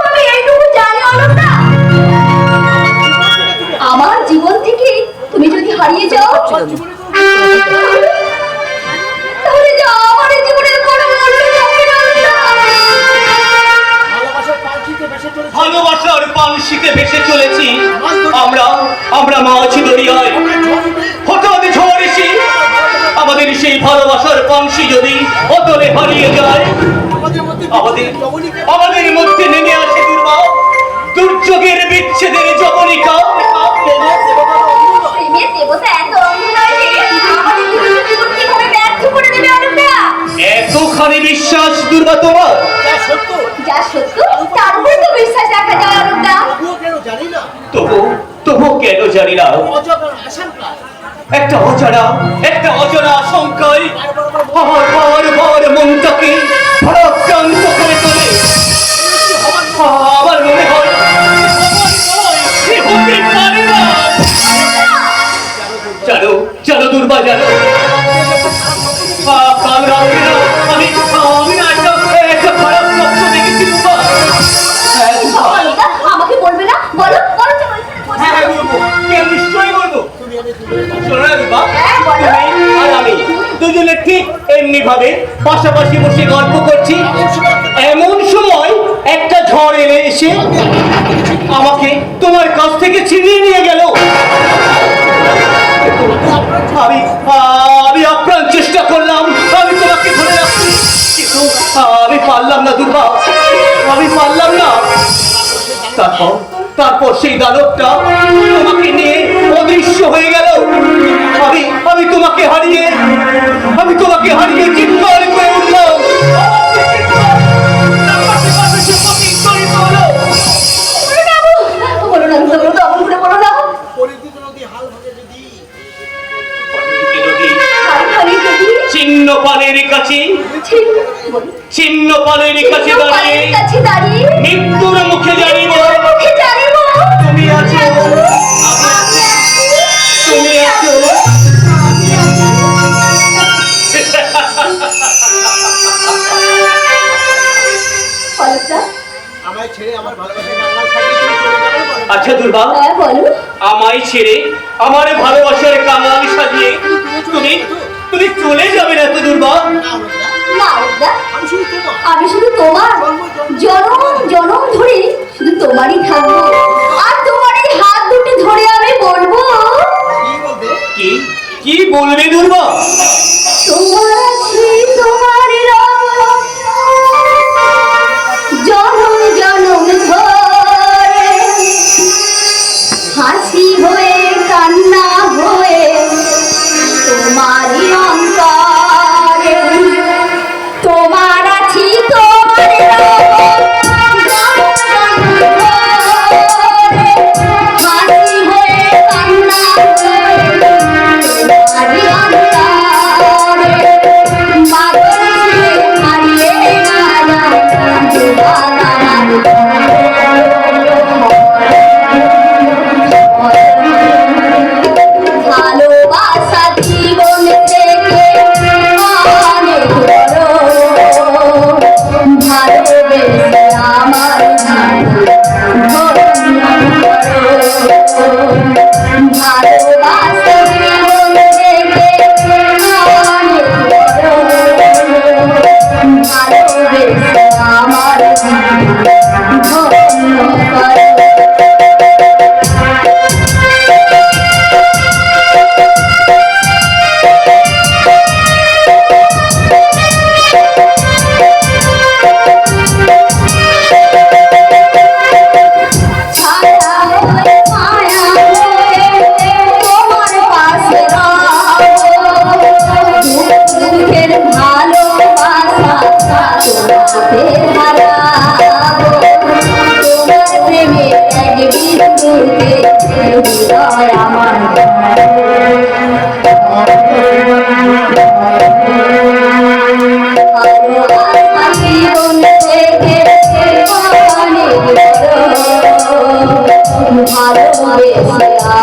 আমি এইটুকু জানি অলকা, আমার জীবন থেকে তুমি যদি হারিয়ে যাও তাহলে যে আমার জীবনের কোনো মূল্য থাকবে না। ভালোবাসার পালসিতে ভেসে চলেছি আমরা মাঝি দরিয়ায়। হঠাৎ ঝড় এসে আমাদের সেই ভালোবাসার পালসি যদি অতলে হারিয়ে যায়, আমাদের মধ্যে নেমে আসে দুর্যোগের বিচ্ছেদের যবনিকা। প্রেমের দেবতা এত অন্ধ নয় যে আমাদের দুজনের জীবন কিভাবে ব্যর্থ করে দেবে অলকা। এতখানি বিশ্বাস দুর্গা তোমার? যা সত্য তার উপরে তো বিশ্বাস রাখা যায় অলকা। তবু কেন জানি না একটা অজানা আশঙ্কায় আমার বারবার মনটাকে ভারাক্রান্ত করে তোলে। আমার মনে হয় জানো দুর্বা, জানো কাল রাত্রে আমি না একটা খারাপ স্বপ্ন দেখেছি। আমাকে বলবে না? বলো বলো তো। হ্যাঁ বলবো, নিশ্চয়ই বলবো। শোনো না দুর্বা, আর আমি দুজনে ঠিক এমনি ভাবে পাশাপাশি বসে গল্প করছি, এমন সময় একটা ঝড় এসে আমাকে তোমার কাছ থেকে ছিনিয়ে নিয়ে গেল। আমি আপ্রাণ চেষ্টা করলাম আমি তোমাকে ধরে রাখতে, কিন্তু আমি পারলাম না দুর্গা, আমি পারলাম না। তারপর সেই দানবটা তোমাকে নিয়ে অদৃশ্য হয়ে গেল। আমি তোমাকে হারিয়ে চিৎকার করে উঠলাম। চিহ্ন পালের কাছে দাঁড়িয়ে মৃত্যুর মুখে জানিব তুমি আছো, তুমি আছো। আচ্ছা দুর্বা, আমায় ছেড়ে আমার ভালোবাসার কাঙাল সাজিয়ে তুমি চলে যাবে না তো দুর্বা? আমি শুধু তোমার জনম ধরে শুধু তোমারই থাকবো, আর তোমার এই হাত দুটো ধরে আমি বলবো। কি বলবে দুর্বা? তোমার আছে তোমার জনম জনম ধরে, হাসি হয়ে কান্না হয়ে তোমারই অন্তরে, তোমার আছি তোমার হাসি হয়ে কান্না তোমারই অন্তরে, মাগো হারিয়ে না ভালোবাসা জীবন থেকে অনেক বড়, ভালোবেসে আমার ভালোবাসা জীবন থেকে অনেক বড়, ভালোবেসে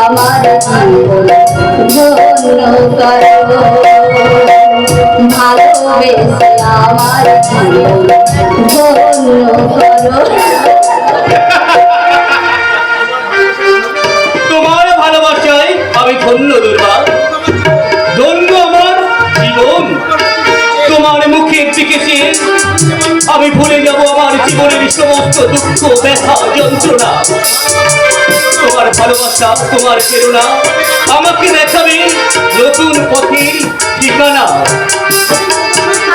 আমার ধন্য করো। বেশি আমার জীবন ধন্য করো। তোমার ভালোবাসায় আমি ধন্য দুর্বা, ধন্য আমার জীবন। তোমার মুখের দিকে চেয়ে আমি ভুলে যাব আমার জীবনের সমস্ত দুঃখ ব্যথা যন্ত্রণা। তোমার ভালোবাসা, তোমার প্রেরণা আমাকে দেখাবে নতুন পথের ঠিকানা।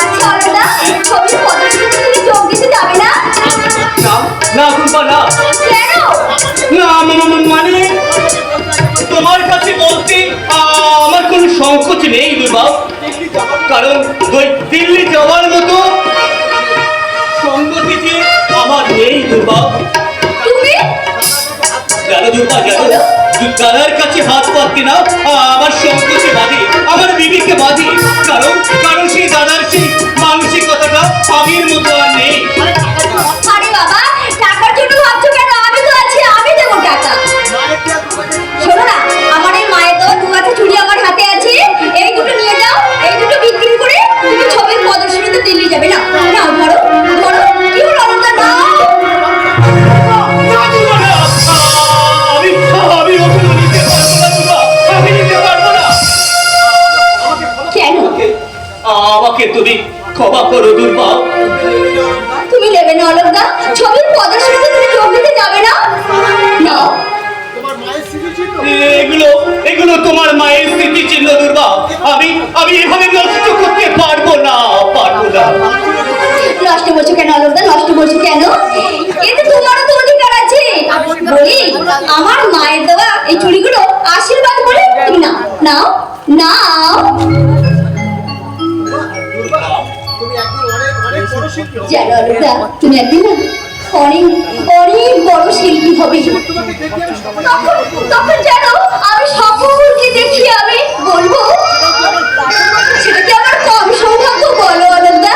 আচ্ছা অলকা, ছবির প্রদর্শনীতে তুমি যোগ দিতে যাবে না? না না দুর্বা, না কেন? না, মানে তোমার কাছে বলতে আমার কোনো সংকোচ নেই দুর্বা, কারণ ওই দিল্লি যাওয়ার মতো সঙ্গতি যে আমার নেই দুর্বা। তুমি জানো দুর্বা, জানো দাদার কাছে হাত পাততে না আমার সংকোচে বাঁধে, আমার বিবিকে বাঁধে, কারণ কারণ সেই দাদার সেই মানসিকতাটা আগের মতো আর নেই। আরে বাবা, টাকার জন্য ভাবছো কেন? আমি তো আছি, আমি দেবো টাকা। শোনো না, আমার এই মায়ের তো দু হাতে চুড়ি আমার হাতে আছে, এই দুটো নিয়ে যাও, এই দুটো বিক্রি করে তুমি ছবির প্রদর্শনীতে দিল্লি যাবে। না না, ধরো ধরো, কি হলো অলকা? না আমি ওগুলো নিতে পারবো না দুর্বা, আমি নিতে পারবো না। কেন? আমাকে তুমি ক্ষমা করো দুর্বা। তুমি নেবে না অলকা? ছবির প্রদর্শনীতে তুমি যোগ দিতে যাবে না? না এগুলো এগুলো তোমার মায়ের স্মৃতি চিহ্ন দুর্বা, আমি আমি এভাবে নষ্ট করতে পারবো না, পারবো না। নষ্ট করছো কেন অলকা? নষ্ট করছো কেন? এতে তোমারও তো অধিকার আছে। বলি, আমার মায়ের দেওয়া এই চুড়িগুলো আশীর্বাদ বলে তুমি নাও নাও নাও। জানো অলকা, তুমি একদিন না অনেক অনেক বড় শিল্পী হবে। তখন তখন জানো আমি সকলকে দেখি আমি বলবো, সেটা কি আমার কম সৌভাগ্য বলো অলকা?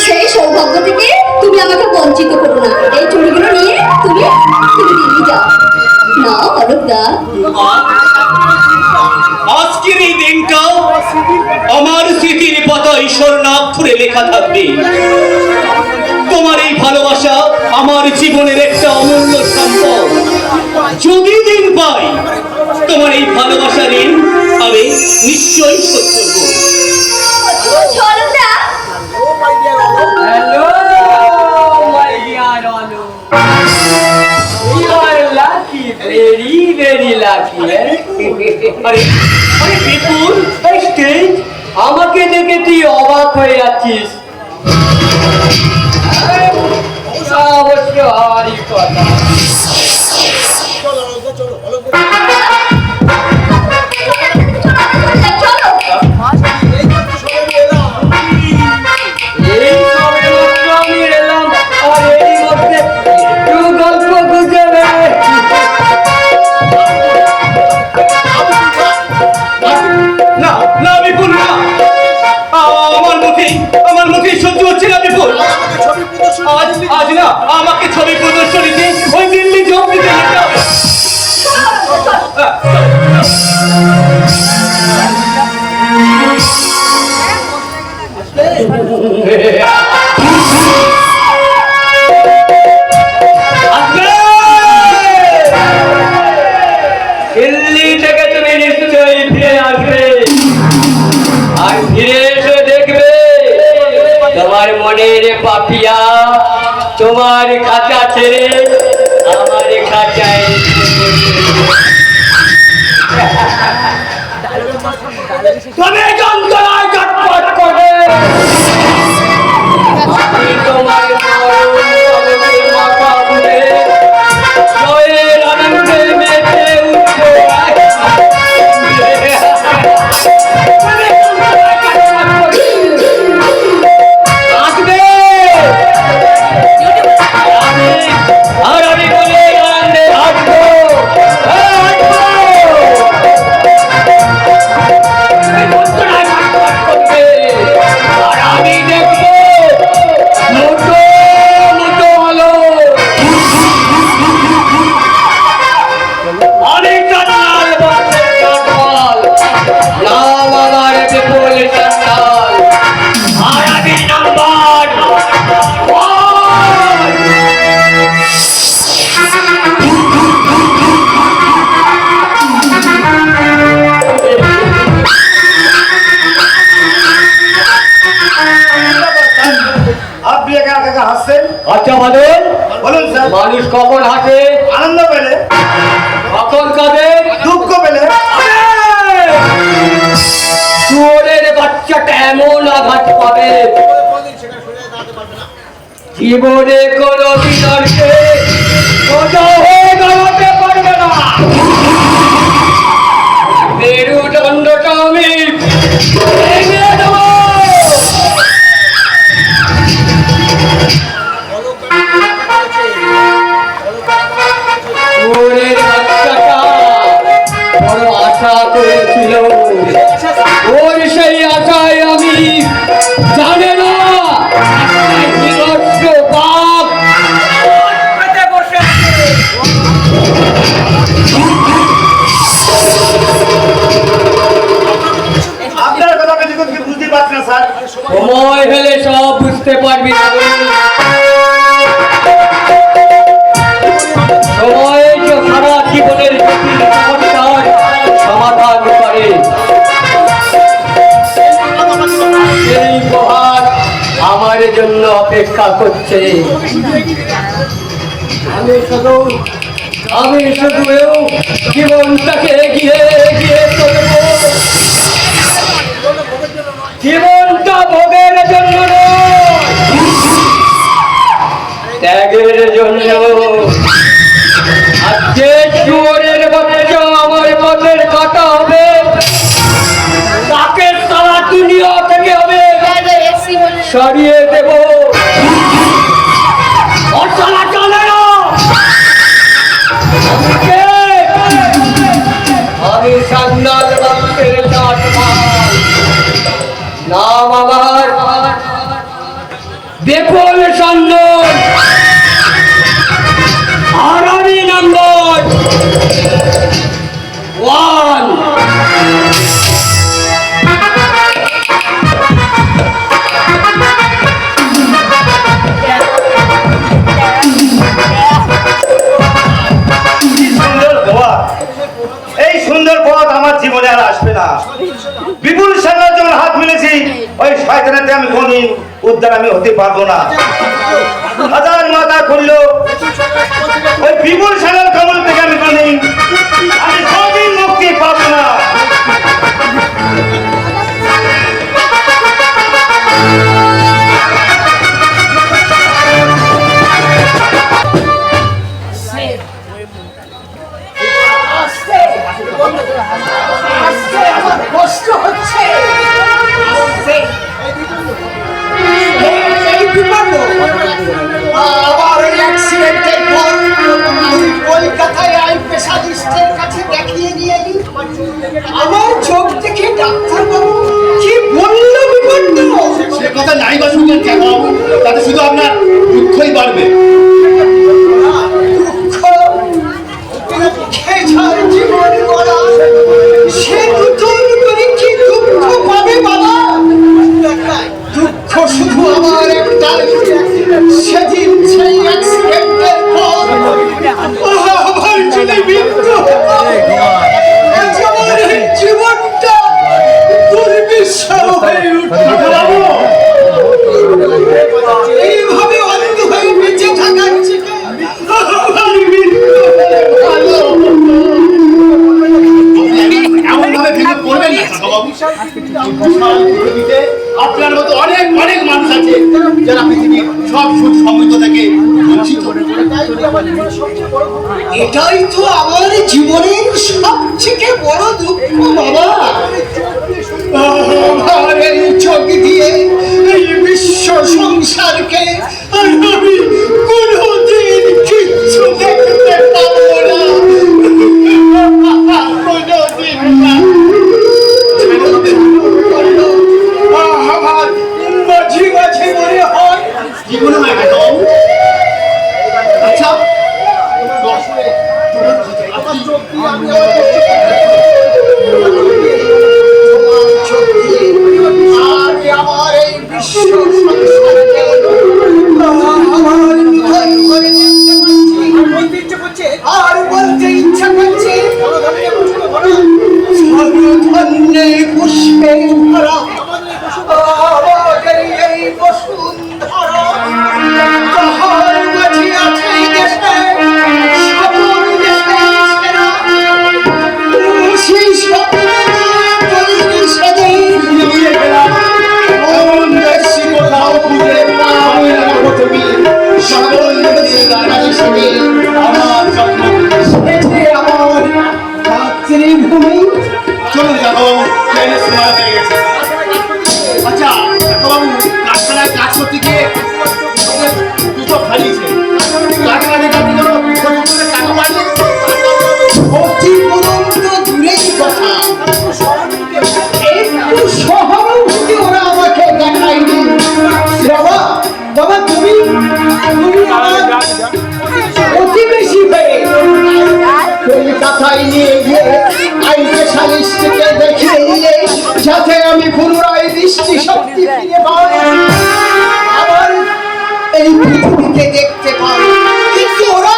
সেই সৌভাগ্য থেকে তুমি আমাকে বঞ্চিত করো না। এই চুড়িগুলো নিয়ে তুমি তুমি দিল্লি যাও। না অলকা, আজকের এই দিনটা আমার স্মৃতির পাতায় স্বর্ণাক্ষরে লেখা থাকবে। তোমার এই ভালোবাসা আমার জীবনের একটা অমূল্য সম্পদ। যদি দিন পাই তোমার এই ভালোবাসা ঋণ আমি নিশ্চয়ই শোধ করবো। Alka, Hello, my dear Olu. You are lucky, very, very lucky. আরে আরে বিপুল, এই স্টেজ, আমাকে দেখে তুই অবাক হয়ে যাচ্ছিস। অবশ্য হওয়ারই কথা। চলো। এই সবে মাত্র আমি এলাম, আর এরই মধ্যে একটু গল্প গুজবে। না না বিপুল, না আমার মুখে সহ্য হচ্ছে না বিপুল। আজ আজ না আমাকে ছবি প্রদর্শনীতে ওই দিল্লি যোগ দিতে যেতে হবে। দিল্লি থেকে তুমি নিশ্চয়ই ফিরে আসবে, আর ফিরে এসে দেখবে তোমার মনের পাপিয়া তোমার খাঁচা ছেড়ে আমার খাঁচায় তবে যন্ত্রণায় চটপট করে আমি তোমার মরণে মাথা ঘুরে জয়ের আনন্দে মেতে উঠবো। আসবে আর আমি বলে আনন্দে আসবো, আর আমি দেখবো নতুন নাম্বার আপনি একা একা হাসছেন? আচ্ছা বাদল, বলুন স্যার। মানুষ কখন হাসে? আনন্দ পেলে, কখন কাঁদে? দুঃখ পেলে। শুয়োরের বাচ্চাটা এমন আঘাত পাবে জীবনে কোনো বিতর্কে সোজা হয়ে দাঁড়াতে পারবে না। মেরুদণ্ডটা আমি ভেঙে দেব। শুয়োরের বাচ্চাটা বড় আশা করেছিল, ওর সেই আশায় আমি জানে না হিংস্র বাপ পেতে বসে আছে। আপনার কথা আমি দেখুন কি বুঝতে পারছি না স্যার। সময় হলে সব বুঝতে পারবি না। সময় তো সারা জীবনের জটিল সমস্যার সমাধান করে। সেই উপহার আমার জন্য অপেক্ষা করছে। আমি শুধু জীবনটাকে এগিয়ে এগিয়ে চলব। জীবনটা ভোগের জন্য নয়, ত্যাগের জন্য। আজকে শুয়োরের বাচ্চা আমার পথের কাটা হবে, তাকে সারা দুনিয়া থেকে হবে সরিয়ে দেব। অচলা চলে না। আমি সান্নাল বাক্যের নাম আমার বিপুল সান্যাল, আর আমি নাম্বার 1। এই সুন্দর পথ আমার জীবনে আর আসবে না। বিপুল সান্যাল যখন হাত মিলেছি, ওই শয়তানেতে আমি কোনদিন উদ্ধার আমি হতে পারবো না। হাজার মাথা খুললো, ওই বিপুল সান্যাল কমল থেকে আমি কোনদিন মুক্তি পাবো না। কষ্ট হচ্ছে। আবার ওই অ্যাক্সিডেন্টের পর আমি কলকাতায় আই স্পেশালিস্টের কাছে দেখিয়ে নিয়ে এলি। আমার চোখ দেখে ডাক্তারবাবু কি বললো বিপন্ন। সে কথা নাই বা শুনলেন কেন? তাতে শুধু আপনার দুঃখই বাড়বে। দুঃখ দুঃখে যার জীবন গড়া, সে নতুন করে কি দুঃখ পাবে বাবা? দুঃখ শুধু আমার একটাই, সেদিন সেই অ্যাক্সিডেন্টের পর আমার যদি মৃত্যু হতো, আজ আমার এই জীবনটা দুর্বিষহ হয়ে উঠতো। এইভাবে অন্ধ হয়ে বেঁচে থাকার থেকে আমার মৃত্যু হলে ভালো। এমন ভাবে ভেঙে পড়বেন না কাকাবাবু। বিশাল পৃথিবীতে আপনার মতো অনেক অনেক মানুষ আছে যারা পৃথিবীর সব সুখ সমৃদ্ধ থেকে বঞ্চিত। এটাই তো আমার জীবনের সবথেকে বড় দুঃখ বাবা। আমার এই চোখ দিয়ে এই বিশ্ব সংসারকে আমি কোনোদিন কিচ্ছু দেখতে পাবো না, কোনোদিন না। আমার মাঝে মাঝে মনে হয় জীবনে হয় কাকাবাবু। আচ্ছা আমার চোখ দিয়ে আমি আর আমার এই বিশ্ব সংসার নেই পুষ্পের ভরা আমাদের এই বসুন্ধরা তাহার মাঝে আছে এই দেশে সকল দেশে সেরা সেই সকল তৈরি সাজে নিয়ে গেলাম অমন দেশি কোথাও খুঁজে পাবে না তুমি সকল দেশের রানী হিসেবে আমার জন্ম সেজে আমার মাতৃভূমি চলুন কাকাবাবু ট্রেনের সময় হয়ে গেছে আচ্ছা কাকাবাবু কারখানায় কাজ করতে গিয়ে আমাদের দুটো হারিয়েছে কারখানায় কাজ করো টাকা পাইলে অতি পরন্ত দূরের কথা একটু সহানুভূতি ওরা আমাকে দেখায়নি বাবা বাবা তুমি আমার প্রতিবেশী হয়ে কলকাতায় নিয়ে গিয়ে আইনকে সালিশ থেকে দেখিয়ে নিয়ে যাতে আমি পুনরায় দৃষ্টি শক্তি ফিরে পাই আবার এই পৃথিবীকে দেখতে পাই কিন্তু ওরা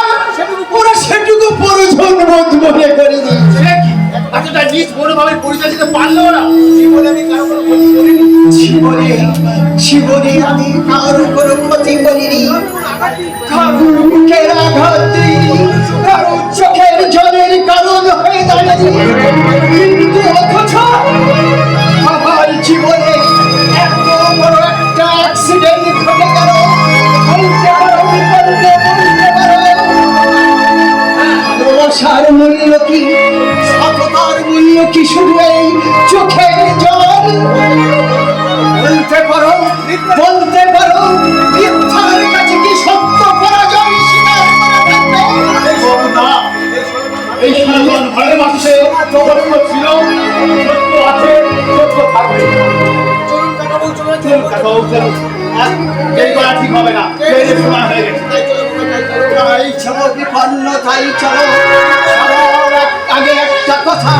ওরা সেটুকু প্রয়োজন বোধ মনে করেনি সেটা কি এতটা নিজ মনোভাবে পরিচয় দিতে পারলো না জীবনে আমি কারো কোনো ক্ষতি করিনি জীবনে জীবনে আমি কারো কোনো ক্ষতি করিনি কারো মুখের আঘাত দিইনি কারো চোখের জলের কারণ হয়ে দাঁড়ানি কিন্তু অথচ আমার জীবনে এত বড় একটা অ্যাক্সিডেন্ট ঘটে গেল বলতে পারো বলতে পারো ভালোবাসার মূল্য কি সততার মূল্য কি শুধু এই চোখের জল বলতে পারো মিথ্যার কাছে কি সত্য পরাজয় স্বীকার করে থাকবে এই বাবু না এই সনাতন ঘরের মানুষে সত্য ছিল সত্য আছে সত্য থাকবে চলুন কাকাবাবু চলুন হ্যাঁ এই করা ঠিক হবে না ট্রেনের সময় হয়ে গেছে তাই চলো বিপন্ন তাই চলো সবার আগে একটা কথা